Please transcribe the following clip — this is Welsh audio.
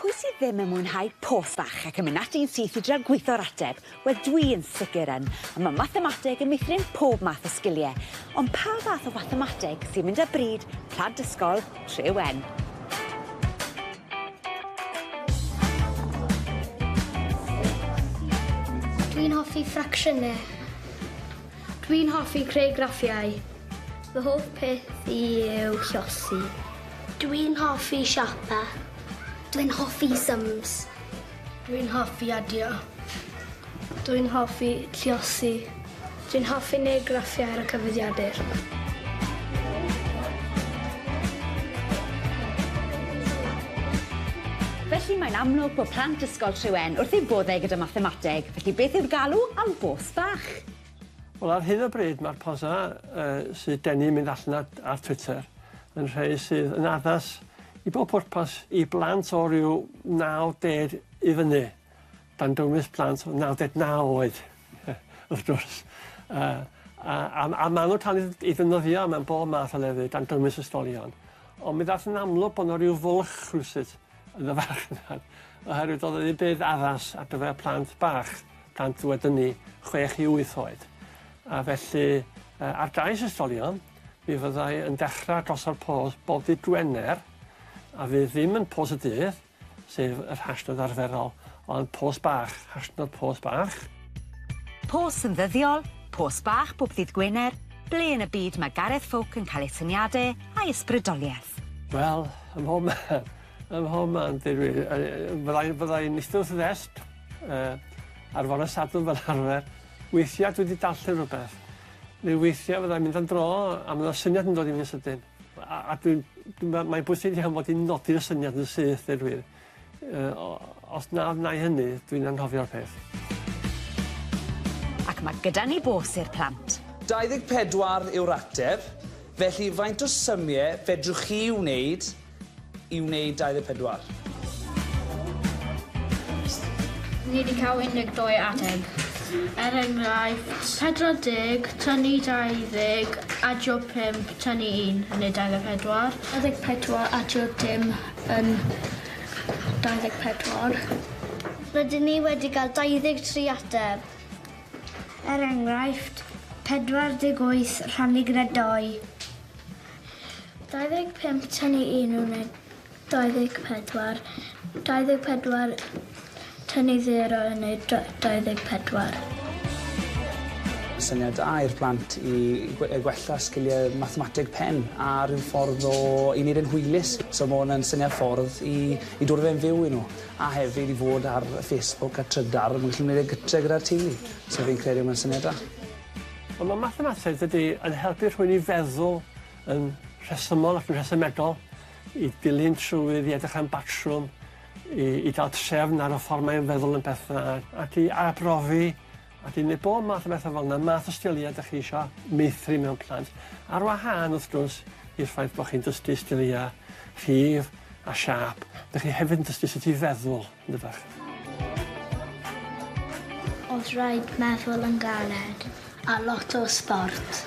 Pwy sydd ddim yn mwynhau post bach ac yn mynd at un syth I drio gweithio'r ateb? Wel, dwi yn sicr yn. A mae mathemateg yn meithrin pob math o sgiliau. Ond pa fath o mathemateg sy'n mynd â bryd plant ysgol Trewen? Dwi'n hoffi ffracsiynau. Dwi'n hoffi creu graffiau. Fy hoff peth yw llosi. Dwi'n hoffi siapa. Dwi'n hoffi sums. Dwi'n hoffi adio. Dwi'n hoffi llosi. Dwi'n hoffi neud graffiau ar y cyfyddiadur. Felly mae'n amlwg bod plant ysgol Trewen wrth eu boddau gyda mathemateg. Felly beth yw'r galw am bos bach? Wel, ar hyn o bryd mae'r posa sydd denu mynd allan ar Twitter yn rhai sydd yn addas I bob pwrpas I blant o ryw 9-10 I fyny. Dan dywys plant o 99 oed, wrth gwrs. A maen nhw'n cael I ddefnyddio mewn bob math o lefydd dan dywys ysgolion. Ond mi ddath yn amlwg bod yna ryw fwlch rhywsut yn y farchnad. Oherwydd oedd yn bydd addas ar gyfer plant bach dan wedyn ni 6 I 8 oed. A felly, ar gais ysgolion, mi fyddai yn dechrau dros o'r pos bob dydd Gwener, a fydd ddim yn pos y dydd, sef yr hashnod arferol, ond pos bach, hashnod pos bach. Pos yn ddyddiol, pos bach bob dydd Gwener, ble yn y byd mae Gareth Folk yn cael ei syniadau a'i ysbrydoliaeth. Wel, ym mhob man, fyddai'n eistedd wrth y ddesg, ar fôn y sadl fel arfer, weithiau dwi wedi darllen rhywbeth. Neu weithiau fyddai'n mynd am dro a mae'n syniad yn dod I fi'n sydyn. A mae'n bwysig iawn bod i'n nodi'r syniad yn syth, deud wir. Os na hynny, dwi'n anghofio'r peth. Ac mae gyda ni bos i'r plant. 24 yw'r ateb, felly faint o symiau fedrwch chi wneud I wneud 24? Ni wedi cael 12 ateb. enghraifft, 40 tynnu 20 adio 5 tynnu 1 yn 24. 24 adio 10 yn 24. Rydyn ni wedi cael 23 ateb. Enghraifft, 48 rhannu gyda 2. 25 tynnu 1 yn 24. 24 tynnu 0 yn 24. Syniad da i'r plant I gwella sgiliau mathemateg pen a rhyw ffordd I wneud yn hwylus. So mae hwn yn syniad ffordd I dod fe'n fyw I nhw. A hefyd I fod ar Facebook a trydar, mae'n gallu gwneud e gytre gyda'r teulu. So fi'n credu mae'n syniad da. Ond mae mathemateg dydy yn helpu rhywun I feddwl yn rhesymol ac yn rhesymegol, I dilyn trwydd, I edrych am batrwm, I gael trefn ar y ffordd mae'n feddwl yn bethau, ac I arbrofi, ac I wneud bob math o bethau fel yna, math o sgiliau ydych chi eisiau meithrin mewn plant. Ar wahân, wrth gwrs, i'r ffaith bod chi'n dysgu sgiliau rhif a siap, ydych chi hefyd yn dysgu sut I feddwl, yn ydych. Oedd rhaid meddwl yn galed a lot o sport.